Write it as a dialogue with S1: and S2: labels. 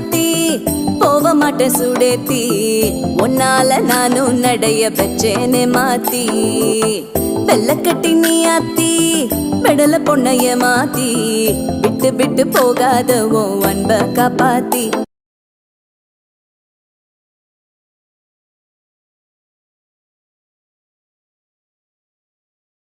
S1: சாத்தி போக மாட்டேன் சுடேத்தி உன்னால நானும் நடைய பெச்சேனே மாத்தி வெள்ளக்கட்டி நீ ஆத்தி பெடல பொண்ணைய மாத்தி விட்டு விட்டு போகாத உன் அன்ப காப்பாத்தி